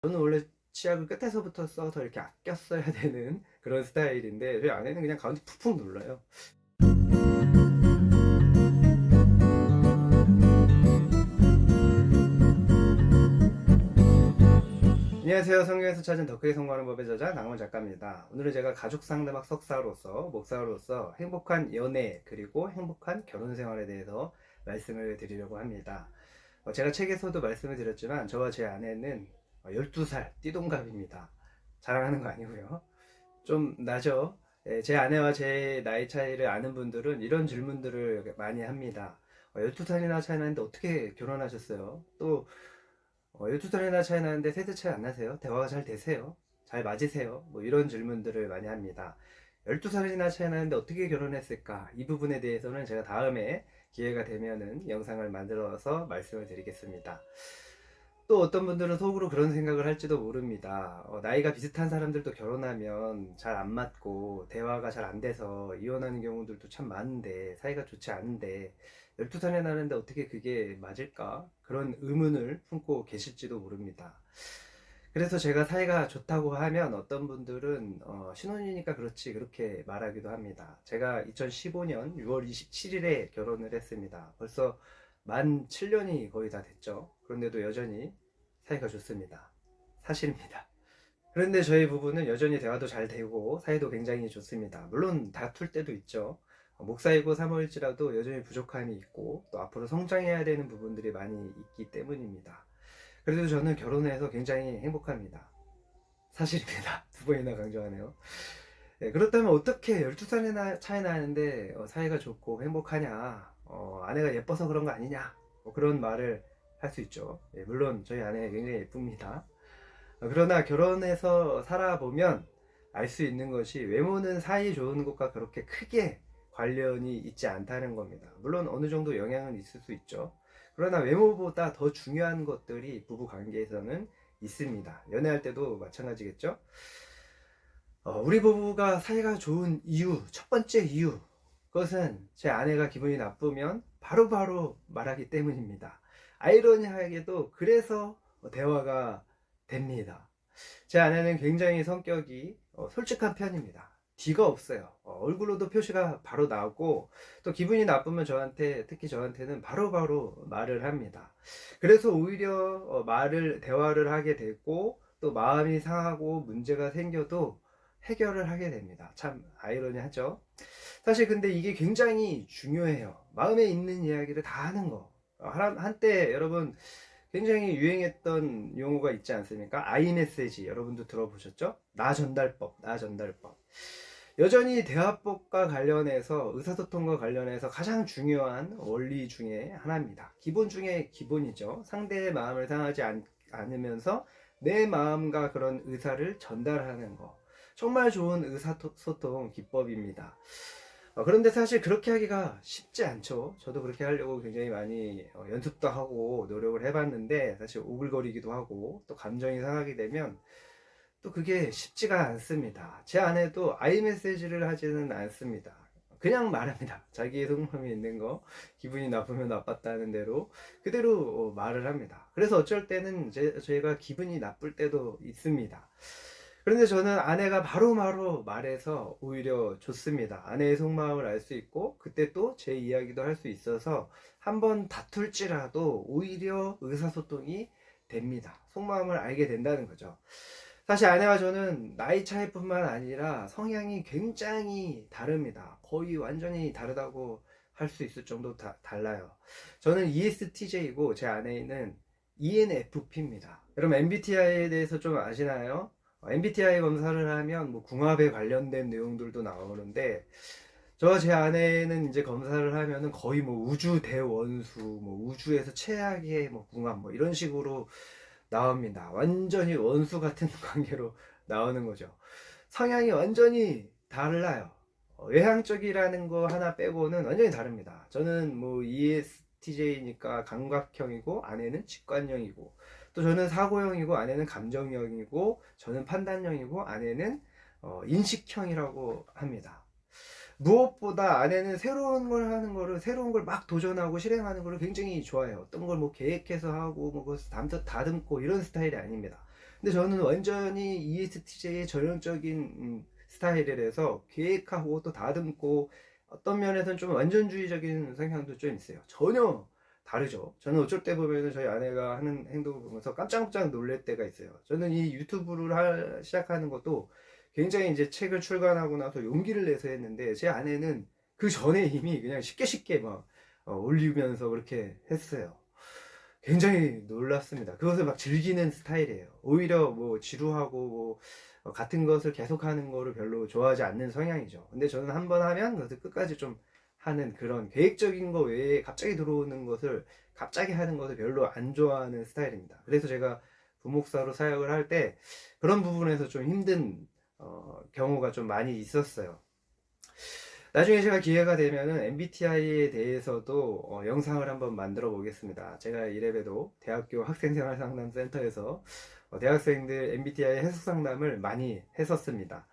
저는 원래 치약을 끝에서부터 써서 이렇게 아껴 써야 되는 그런 스타일인데 저희 아내는 그냥 가운데 푹푹 눌러요. 안녕하세요. 성경에서 찾은 더 크게 성공하는 법의 저자 강원 작가입니다. 오늘은 제가 가족 상담학 석사로서 목사로서 행복한 연애 그리고 행복한 결혼 생활에 대해서 말씀을 드리려고 합니다. 제가 책에서도 말씀을 드렸지만 저와 제 아내는 12살 띠동갑입니다. 자랑하는 거 아니고요. 좀 나죠. 제 아내와 제 나이 차이를 아는 분들은 이런 질문들을 많이 합니다. 12살이나 차이 나는데 어떻게 결혼하셨어요? 또 12살이나 차이 나는데 세대 차이 안 나세요? 대화가 잘 되세요? 잘 맞으세요? 뭐 이런 질문들을 많이 합니다. 12살이나 차이 나는데 어떻게 결혼했을까? 이 부분에 대해서는 제가 다음에 기회가 되면은 영상을 만들어서 말씀을 드리겠습니다. 또 어떤 분들은 속으로 그런 생각을 할지도 모릅니다. 나이가 비슷한 사람들도 결혼하면 잘 안 맞고 대화가 잘 안 돼서 이혼하는 경우들도 참 많은데, 사이가 좋지 않은데 12살에 나는데 어떻게 그게 맞을까? 그런 의문을 품고 계실지도 모릅니다. 그래서 제가 사이가 좋다고 하면 어떤 분들은 신혼이니까 그렇지 그렇게 말하기도 합니다. 제가 2015년 6월 27일에 결혼을 했습니다. 벌써 만 7년이 거의 다 됐죠. 그런데도 여전히 사이가 좋습니다. 사실입니다. 그런데 저희 부부는 여전히 대화도 잘 되고 사이도 굉장히 좋습니다. 물론 다툴 때도 있죠. 목사이고 사모일지라도 여전히 부족함이 있고 또 앞으로 성장해야 되는 부분들이 많이 있기 때문입니다. 그래도 저는 결혼해서 굉장히 행복합니다. 사실입니다. 두 번이나 강조하네요. 네, 그렇다면 어떻게 12살이나 차이 나는데 사이가 좋고 행복하냐? 아내가 예뻐서 그런 거 아니냐? 그런 말을 할 수 있죠. 물론 저희 아내 굉장히 예쁩니다. 그러나 결혼해서 살아보면 알 수 있는 것이 외모는 사이 좋은 것과 그렇게 크게 관련이 있지 않다는 겁니다. 물론 어느 정도 영향은 있을 수 있죠. 그러나 외모보다 더 중요한 것들이 부부 관계에서는 있습니다. 연애할 때도 마찬가지겠죠. 우리 부부가 사이가 좋은 이유, 첫 번째 이유, 그것은 제 아내가 기분이 나쁘면 바로바로 말하기 때문입니다. 아이러니하게도 그래서 대화가 됩니다. 제 아내는 굉장히 성격이 솔직한 편입니다. 뒤가 없어요. 얼굴로도 표시가 바로 나오고 또 기분이 나쁘면 저한테, 특히 저한테는 바로바로 말을 합니다. 그래서 오히려 대화를 하게 되고 또 마음이 상하고 문제가 생겨도 해결을 하게 됩니다. 참 아이러니하죠. 사실 근데 이게 굉장히 중요해요. 마음에 있는 이야기를 다 하는 거. 한때 여러분 굉장히 유행했던 용어가 있지 않습니까? 아이메시지 여러분도 들어보셨죠? 나 전달법, 나 전달법. 여전히 대화법과 관련해서 의사소통과 관련해서 가장 중요한 원리 중에 하나입니다. 기본 중에 기본이죠. 상대의 마음을 상하지 않으면서 내 마음과 그런 의사를 전달하는 거. 정말 좋은 의사소통 기법입니다. 그런데 사실 그렇게 하기가 쉽지 않죠. 저도 그렇게 하려고 굉장히 많이 연습도 하고 노력을 해봤는데 사실 오글거리기도 하고 또 감정이 상하게 되면 또 그게 쉽지가 않습니다. 제 아내도 아이메시지를 하지는 않습니다. 그냥 말합니다. 자기의 속마음이 있는 거, 기분이 나쁘면 나빴다는 대로 그대로 말을 합니다. 그래서 어쩔 때는 제가 기분이 나쁠 때도 있습니다. 그런데 저는 아내가 바로바로 말해서 오히려 좋습니다. 아내의 속마음을 알 수 있고 그때 또 제 이야기도 할 수 있어서 한번 다툴지라도 오히려 의사소통이 됩니다. 속마음을 알게 된다는 거죠. 사실 아내와 저는 나이 차이뿐만 아니라 성향이 굉장히 다릅니다. 거의 완전히 다르다고 할 수 있을 정도 달라요. 저는 ESTJ이고 제 아내는 ENFP입니다. 여러분 MBTI에 대해서 좀 아시나요? MBTI 검사를 하면 뭐 궁합에 관련된 내용들도 나오는데 저 제 아내는 이제 검사를 하면은 거의 뭐 우주 대원수, 뭐 우주에서 최악의 뭐 궁합 뭐 이런 식으로 나옵니다. 완전히 원수 같은 관계로 나오는 거죠. 성향이 완전히 달라요. 외향적이라는 거 하나 빼고는 완전히 다릅니다. 저는 뭐 ESTJ니까 감각형이고 아내는 직관형이고 또 저는 사고형이고 아내는 감정형이고 저는 판단형이고 아내는 인식형이라고 합니다. 무엇보다 아내는 새로운 걸 하는 거를 새로운 걸 막 도전하고 실행하는 거를 굉장히 좋아해요. 어떤 걸 뭐 계획해서 하고 뭐 그것을 다듬고 이런 스타일이 아닙니다. 근데 저는 완전히 ESTJ의 전형적인 스타일이라서 계획하고 또 다듬고 어떤 면에서는 좀 완전주의적인 성향도 좀 있어요. 전혀 다르죠. 저는 어쩔 때 보면은 저희 아내가 하는 행동을 보면서 깜짝깜짝 놀랄 때가 있어요. 저는 이 유튜브를 시작하는 것도 굉장히 이제 책을 출간하고 나서 용기를 내서 했는데 제 아내는 그 전에 이미 그냥 쉽게 쉽게 막 올리면서 그렇게 했어요. 굉장히 놀랐습니다. 그것을 막 즐기는 스타일이에요. 오히려 뭐 지루하고 뭐 같은 것을 계속하는 거를 별로 좋아하지 않는 성향이죠. 근데 저는 한번 하면 그것을 끝까지 좀 하는 그런 계획적인 거 외에 갑자기 들어오는 것을 갑자기 하는 것을 별로 안 좋아하는 스타일입니다. 그래서 제가 부목사로 사역을 할 때 그런 부분에서 좀 힘든 경우가 좀 많이 있었어요. 나중에 제가 기회가 되면은 MBTI에 대해서도 영상을 한번 만들어 보겠습니다. 제가 이래봬도 대학교 학생생활상담센터에서 대학생들 MBTI 해석 상담을 많이 했었습니다.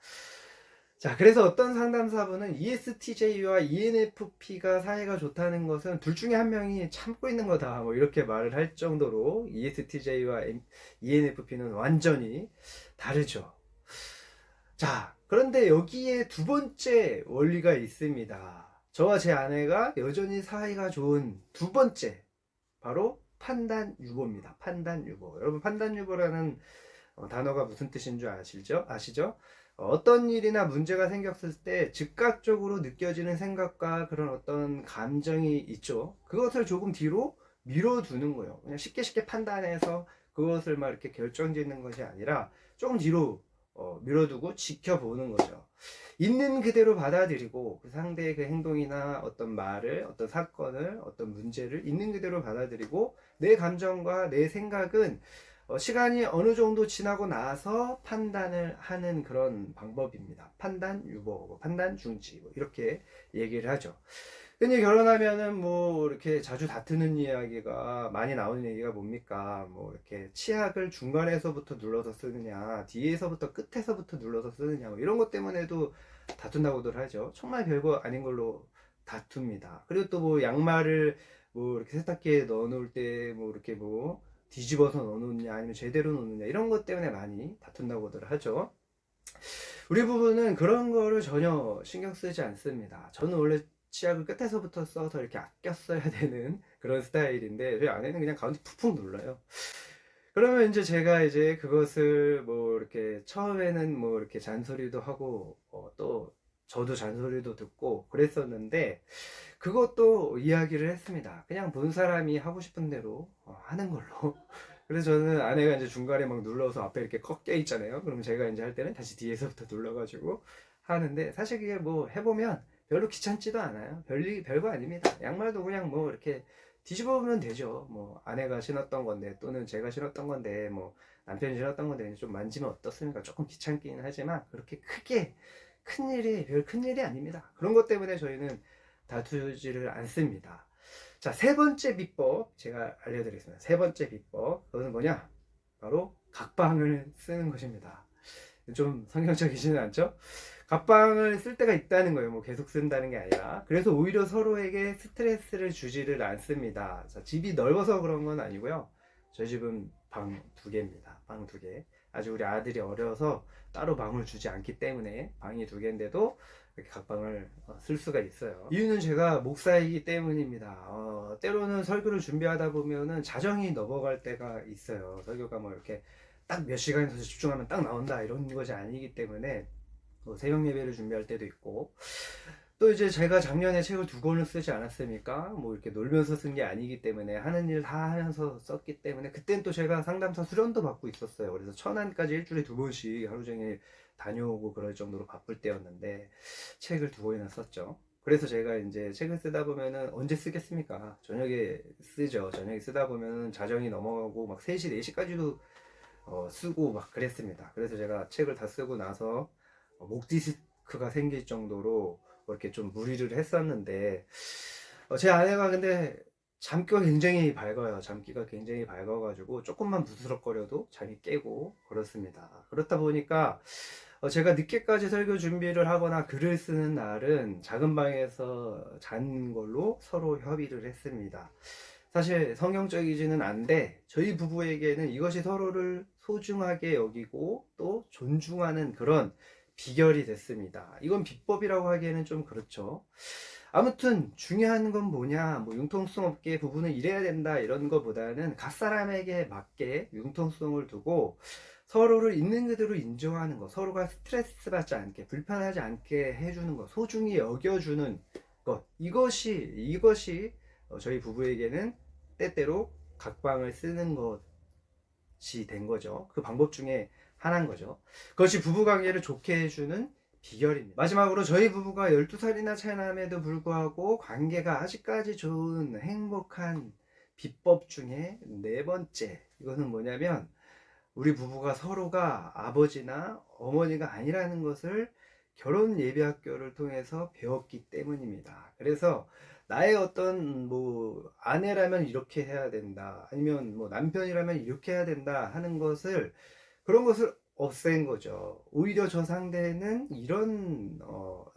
자, 그래서 어떤 상담사분은 ESTJ와 ENFP가 사이가 좋다는 것은 둘 중에 한 명이 참고 있는 거다. 뭐 이렇게 말을 할 정도로 ESTJ와 ENFP는 완전히 다르죠. 자, 그런데 여기에 두 번째 원리가 있습니다. 저와 제 아내가 여전히 사이가 좋은 두 번째, 바로 판단유보입니다. 판단유보. 여러분, 판단유보라는 단어가 무슨 뜻인 줄 아시죠? 어떤 일이나 문제가 생겼을 때 즉각적으로 느껴지는 생각과 그런 어떤 감정이 있죠. 그것을 조금 뒤로 밀어두는 거예요. 그냥 쉽게 쉽게 판단해서 그것을 막 이렇게 결정짓는 것이 아니라 조금 뒤로 밀어두고 지켜보는 거죠. 있는 그대로 받아들이고 그 상대의 그 행동이나 어떤 말을, 어떤 사건을, 어떤 문제를 있는 그대로 받아들이고 내 감정과 내 생각은 시간이 어느 정도 지나고 나서 판단을 하는 그런 방법입니다. 판단 유보, 판단 중지 이렇게 얘기를 하죠. 흔히 결혼하면은 뭐 이렇게 자주 다투는 이야기가 많이 나오는 얘기가 뭡니까? 뭐 이렇게 치약을 중간에서부터 눌러서 쓰느냐, 뒤에서부터 끝에서부터 눌러서 쓰느냐, 뭐 이런 것 때문에도 다툰다고들 하죠. 정말 별거 아닌 걸로 다툽니다. 그리고 또 뭐 양말을 뭐 이렇게 세탁기에 넣어 놓을 때 뭐 이렇게 뭐 뒤집어서 넣어 놓느냐 아니면 제대로 놓느냐 이런 것 때문에 많이 다툰다고들 하죠. 우리 부부는 그런 거를 전혀 신경 쓰지 않습니다. 저는 원래 치약을 끝에서부터 써서 이렇게 아껴 써야 되는 그런 스타일인데 저희 아내는 그냥 가운데 푹푹 눌러요. 그러면 이제 제가 이제 그것을 뭐 이렇게 처음에는 뭐 이렇게 잔소리도 하고 또 저도 잔소리도 듣고 그랬었는데 그것도 이야기를 했습니다. 그냥 본 사람이 하고 싶은 대로 하는 걸로. 그래서 저는 아내가 이제 중간에 막 눌러서 앞에 이렇게 꺾여 있잖아요. 그럼 제가 이제 할 때는 다시 뒤에서부터 눌러가지고 하는데 사실 그게 뭐 해보면 별로 귀찮지도 않아요. 별거 아닙니다. 양말도 그냥 뭐 이렇게 뒤집어 보면 되죠. 뭐 아내가 신었던 건데 또는 제가 신었던 건데 뭐 남편이 신었던 건데 좀 만지면 어떻습니까? 조금 귀찮기는 하지만 그렇게 크게 별 큰 일이 아닙니다. 그런 것 때문에 저희는 다투지를 않습니다. 자, 세 번째 비법 제가 알려드리겠습니다. 세 번째 비법 그것은 뭐냐? 바로 각방을 쓰는 것입니다. 좀 성경적이지는 않죠? 각방을 쓸 때가 있다는 거예요. 뭐 계속 쓴다는 게 아니라. 그래서 오히려 서로에게 스트레스를 주지를 않습니다. 자, 집이 넓어서 그런 건 아니고요. 저희 집은 방 두 개입니다. 방 두 개. 아주 우리 아들이 어려서 따로 방을 주지 않기 때문에 방이 두 개인데도 이렇게 각방을 쓸 수가 있어요. 이유는 제가 목사이기 때문입니다. 때로는 설교를 준비하다 보면은 자정이 넘어갈 때가 있어요. 설교가 뭐 이렇게 딱 몇 시간에서 집중하면 딱 나온다 이런 것이 아니기 때문에 새벽 예배를 준비할 때도 있고 또 이제 제가 작년에 책을 두 권을 쓰지 않았습니까? 뭐 이렇게 놀면서 쓴 게 아니기 때문에 하는 일 다 하면서 썼기 때문에 그땐 또 제가 상담사 수련도 받고 있었어요. 그래서 천안까지 일주일에 두 번씩 하루 종일 다녀오고 그럴 정도로 바쁠 때였는데 책을 두 권이나 썼죠. 그래서 제가 이제 책을 쓰다 보면은 언제 쓰겠습니까? 저녁에 쓰죠. 저녁에 쓰다 보면은 자정이 넘어가고 막 3시, 4시까지도 쓰고 막 그랬습니다. 그래서 제가 책을 다 쓰고 나서 목 디스크가 생길 정도로 이렇게 좀 무리를 했었는데 제 아내가 근데 잠기가 굉장히 밝아요. 잠기가 굉장히 밝아가지고 조금만 부스럭거려도 잠이 깨고 그렇습니다. 그렇다 보니까 제가 늦게까지 설교 준비를 하거나 글을 쓰는 날은 작은 방에서 잔 걸로 서로 협의를 했습니다. 사실 성경적이지는 않은데 저희 부부에게는 이것이 소중하게 여기고 또 존중하는 그런 비결이 됐습니다. 이건 비법이라고 하기에는 좀 그렇죠. 아무튼 중요한 건 뭐냐, 뭐 융통성 없게 부부는 이래야 된다 이런 거보다는 각 사람에게 맞게 융통성을 두고 서로를 있는 그대로 인정하는 거, 서로가 스트레스 받지 않게 불편하지 않게 해주는 거, 소중히 여겨주는 것, 이것이 저희 부부에게는 때때로 각방을 쓰는 것이 된 거죠. 그 방법 중에 하나인 거죠. 그것이 부부관계를 좋게 해주는 비결입니다. 마지막으로 저희 부부가 12살이나 차이 남에도 불구하고 관계가 아직까지 좋은 행복한 비법 중에 네 번째, 이것은 뭐냐면 우리 부부가 서로가 아버지나 어머니가 아니라는 것을 결혼 예비학교를 통해서 배웠기 때문입니다. 그래서 나의 어떤 뭐 아내라면 이렇게 해야 된다, 아니면 뭐 남편이라면 이렇게 해야 된다 하는 것을, 그런 것을 없앤 거죠. 오히려 저 상대는 이런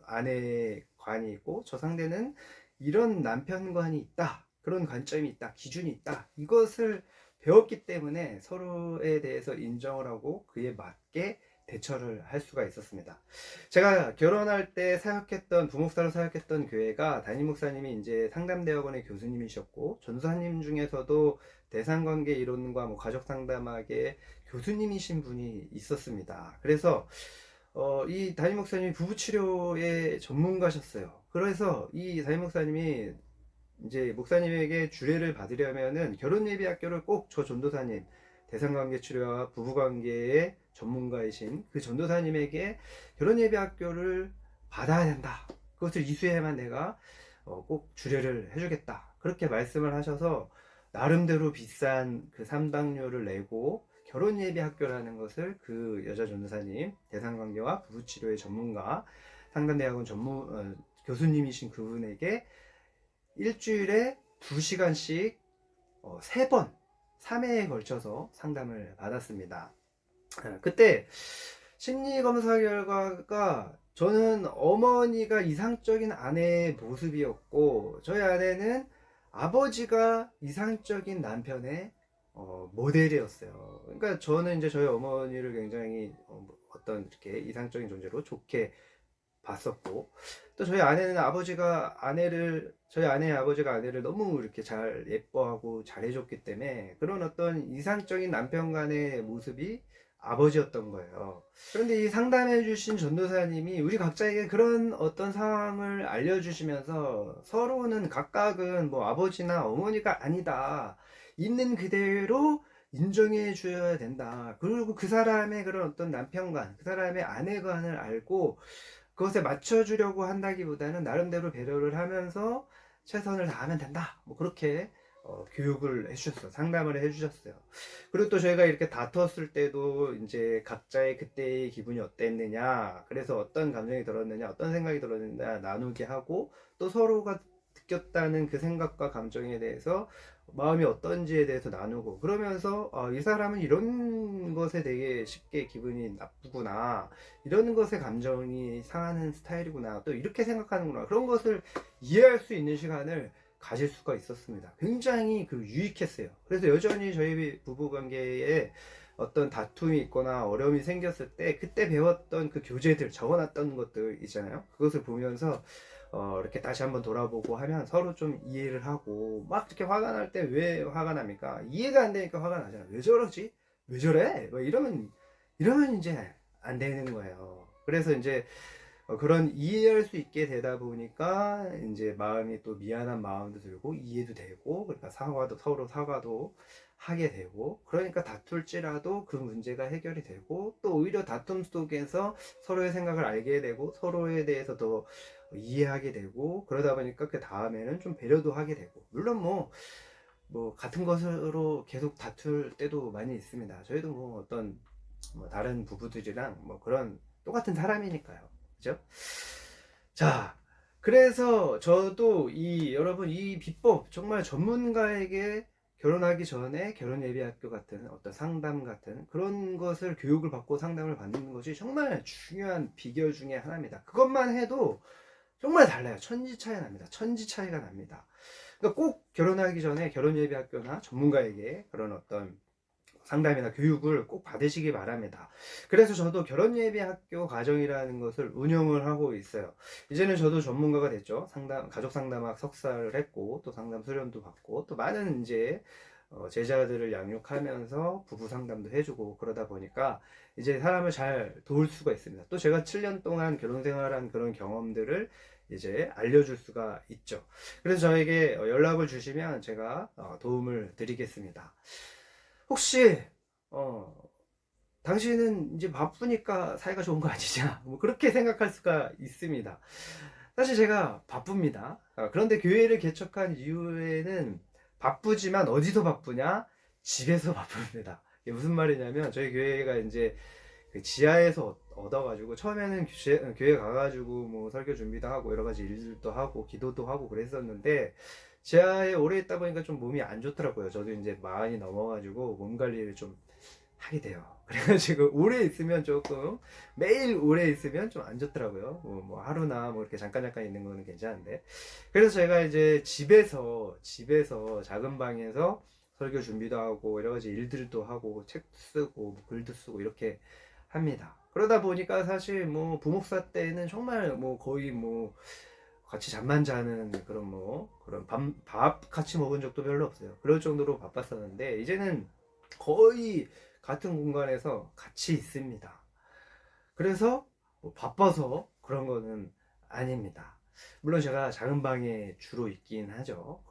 아내관이 있고 저 상대는 이런 남편관이 있다, 그런 관점이 있다, 기준이 있다, 이것을 배웠기 때문에 서로에 대해서 인정을 하고 그에 맞게 대처를 할 수가 있었습니다. 제가 결혼할 때 사역했던, 부목사로 사역했던 교회가 담임 목사님이 이제 상담대학원의 교수님이셨고, 전도사님 중에서도 대상관계 이론과 뭐 가족 상담학의 교수님이신 분이 있었습니다. 그래서 이 담임 목사님이 부부 치료의 전문가셨어요. 그래서 이 담임 목사님이 이제 목사님에게 주례를 받으려면은 결혼예비학교를 꼭 저 전도사님, 대상관계 치료와 부부관계의 전문가이신 그 전도사님에게 결혼예비학교를 받아야 된다, 그것을 이수해야만 내가 꼭 주례를 해주겠다, 그렇게 말씀을 하셔서 나름대로 비싼 그 삼당료를 내고 결혼예비학교라는 것을 그 여자 전도사님, 대상관계와 부부치료의 전문가, 상담대학원 교수님이신 그분에게 일주일에 2시간씩 3번, 3회에 걸쳐서 상담을 받았습니다. 그때 심리검사 결과가 저는 어머니가 이상적인 아내의 모습이었고, 저희 아내는 아버지가 이상적인 남편의 모델이었어요. 그러니까 저는 이제 저희 어머니를 굉장히 어떤 이렇게 이상적인 존재로 좋게 봤었고, 또 저희 아내는 저희 아내의 아버지가 아내를 너무 이렇게 잘 예뻐하고 잘해줬기 때문에 그런 어떤 이상적인 남편 간의 모습이 아버지였던 거예요. 그런데 이 상담해주신 전도사님이 우리 각자에게 그런 어떤 상황을 알려주시면서 서로는 각각은 뭐 아버지나 어머니가 아니다, 있는 그대로 인정해 줘야 된다, 그리고 그 사람의 그런 어떤 남편관, 그 사람의 아내관을 알고 그것에 맞춰주려고 한다기보다는 나름대로 배려를 하면서 최선을 다하면 된다, 뭐 그렇게 교육을 해주셨어요. 상담을 해주셨어요. 그리고 또 저희가 이렇게 다퉜을 때도 이제 각자의 그때의 기분이 어땠느냐, 그래서 어떤 감정이 들었느냐, 어떤 생각이 들었느냐 나누게 하고, 또 서로가 느꼈다는 그 생각과 감정에 대해서 마음이 어떤지에 대해서 나누고, 그러면서 이 사람은 이런 것에 되게 쉽게 기분이 나쁘구나, 이런 것에 감정이 상하는 스타일이구나, 또 이렇게 생각하는구나, 그런 것을 이해할 수 있는 시간을 가질 수가 있었습니다. 굉장히 유익했어요. 그래서 여전히 저희 부부관계에 어떤 다툼이 있거나 어려움이 생겼을 때 그때 배웠던 그 교재들, 적어놨던 것들 있잖아요. 그것을 보면서 이렇게 다시 한번 돌아보고 하면 서로 좀 이해를 하고, 막 이렇게 화가 날 때 왜 화가 납니까? 이해가 안 되니까 화가 나잖아. 왜 저러지? 왜 저래? 뭐 이러면 이제 안 되는 거예요. 그래서 이제 그런 이해할 수 있게 되다 보니까 이제 마음이 또 미안한 마음도 들고 이해도 되고, 그러니까 서로 사과도 하게 되고, 그러니까 다툴지라도 그 문제가 해결이 되고, 또 오히려 다툼 속에서 서로의 생각을 알게 되고 서로에 대해서 더 이해하게 되고, 그러다 보니까 그 다음에는 좀 배려도 하게 되고, 물론 뭐 같은 것으로 계속 다툴 때도 많이 있습니다. 저희도 뭐 어떤 다른 부부들이랑 뭐 그런 똑같은 사람이니까요. 그죠? 자, 그래서 저도 여러분 이 비법 정말 전문가에게 결혼하기 전에 결혼예비학교 같은 어떤 상담 같은 그런 것을 교육을 받고 상담을 받는 것이 정말 중요한 비결 중에 하나입니다. 그것만 해도 정말 달라요. 천지 차이 납니다. 천지 차이가 납니다. 그러니까 꼭 결혼하기 전에 결혼예비학교나 전문가에게 그런 어떤 상담이나 교육을 꼭 받으시기 바랍니다. 그래서 저도 결혼예비학교 과정이라는 것을 운영을 하고 있어요. 이제는 저도 전문가가 됐죠. 가족 상담학 석사를 했고, 또 상담 수련도 받고, 또 많은 이제 제자들을 양육하면서 부부 상담도 해주고 그러다 보니까 이제 사람을 잘 도울 수가 있습니다. 또 제가 7년 동안 결혼 생활한 그런 경험들을 이제 알려줄 수가 있죠. 그래서 저에게 연락을 주시면 제가 도움을 드리겠습니다. 혹시 당신은 이제 바쁘니까 사이가 좋은 거 아니냐? 뭐 그렇게 생각할 수가 있습니다. 사실 제가 바쁩니다. 그런데 교회를 개척한 이후에는 바쁘지만 어디서 바쁘냐? 집에서 바쁩니다. 이게 무슨 말이냐면 저희 교회가 이제 그 지하에서 얻어가지고 처음에는 교회 가가지고 뭐 설교 준비도 하고 여러 가지 일들도 하고 기도도 하고 그랬었는데 지하에 오래 있다 보니까 좀 몸이 안 좋더라고요. 저도 이제 마흔이 넘어가지고 몸 관리를 좀 하게 돼요. 그래가지고 오래 있으면 조금 매일 오래 있으면 좀 안 좋더라고요. 뭐 하루나 뭐 이렇게 잠깐 있는 거는 괜찮은데 그래서 제가 이제 집에서 작은 방에서 설교 준비도 하고 여러 가지 일들도 하고 책 쓰고 뭐 글도 쓰고 이렇게 합니다. 그러다 보니까 사실 뭐 부목사 때는 정말 뭐 거의 뭐 같이 잠만 자는 그런 밥 같이 먹은 적도 별로 없어요. 그럴 정도로 바빴었는데 이제는 거의 같은 공간에서 같이 있습니다. 그래서 뭐 바빠서 그런 거는 아닙니다. 물론 제가 작은 방에 주로 있긴 하죠.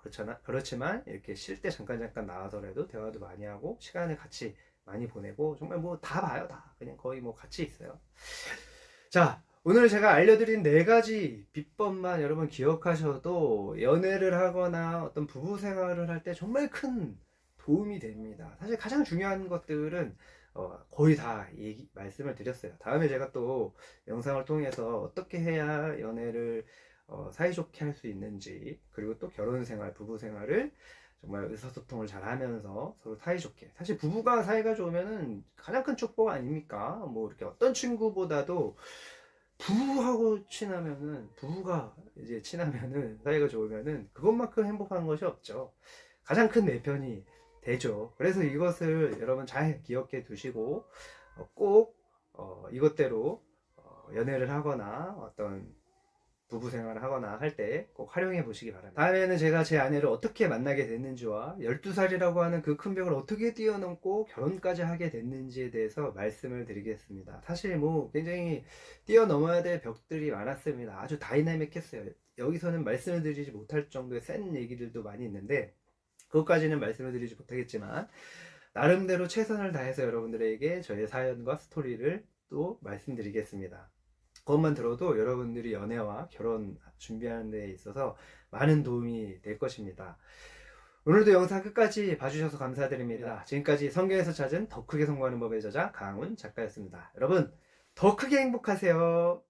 그렇지만 이렇게 쉴 때 잠깐 나와서라도 대화도 많이 하고 시간을 같이 많이 보내고 정말 뭐 다 봐요. 다 그냥 거의 뭐 같이 있어요. 자, 오늘 제가 알려드린 4가지 비법만 여러분 기억하셔도 연애를 하거나 어떤 부부 생활을 할 때 정말 큰 도움이 됩니다. 사실 가장 중요한 것들은 거의 다 말씀을 드렸어요. 다음에 제가 또 영상을 통해서 어떻게 해야 연애를 사이좋게 할 수 있는지, 그리고 또 결혼 생활, 부부 생활을 정말 의사소통을 잘 하면서 서로 사이좋게. 사실 부부가 사이가 좋으면은 가장 큰 축복 아닙니까? 뭐 이렇게 어떤 친구보다도 부부가 이제 친하면은 사이가 좋으면은 그것만큼 행복한 것이 없죠. 가장 큰 내 편이 되죠. 그래서 이것을 여러분 잘 기억해 두시고 꼭 이것대로 연애를 하거나 어떤 부부 생활을 하거나 할 때 꼭 활용해 보시기 바랍니다. 다음에는 제가 제 아내를 어떻게 만나게 됐는지와 12살이라고 하는 그 큰 벽을 어떻게 뛰어넘고 결혼까지 하게 됐는지에 대해서 말씀을 드리겠습니다. 사실 뭐 굉장히 뛰어넘어야 될 벽들이 많았습니다. 아주 다이나믹했어요. 여기서는 말씀을 드리지 못할 정도의 센 얘기들도 많이 있는데 그것까지는 말씀을 드리지 못하겠지만 나름대로 최선을 다해서 여러분들에게 저의 사연과 스토리를 또 말씀드리겠습니다. 그것만 들어도 여러분들이 연애와 결혼 준비하는 데 있어서 많은 도움이 될 것입니다. 오늘도 영상 끝까지 봐주셔서 감사드립니다. 지금까지 성경에서 찾은 더 크게 성공하는 법의 저자 강훈 작가였습니다. 여러분 더 크게 행복하세요.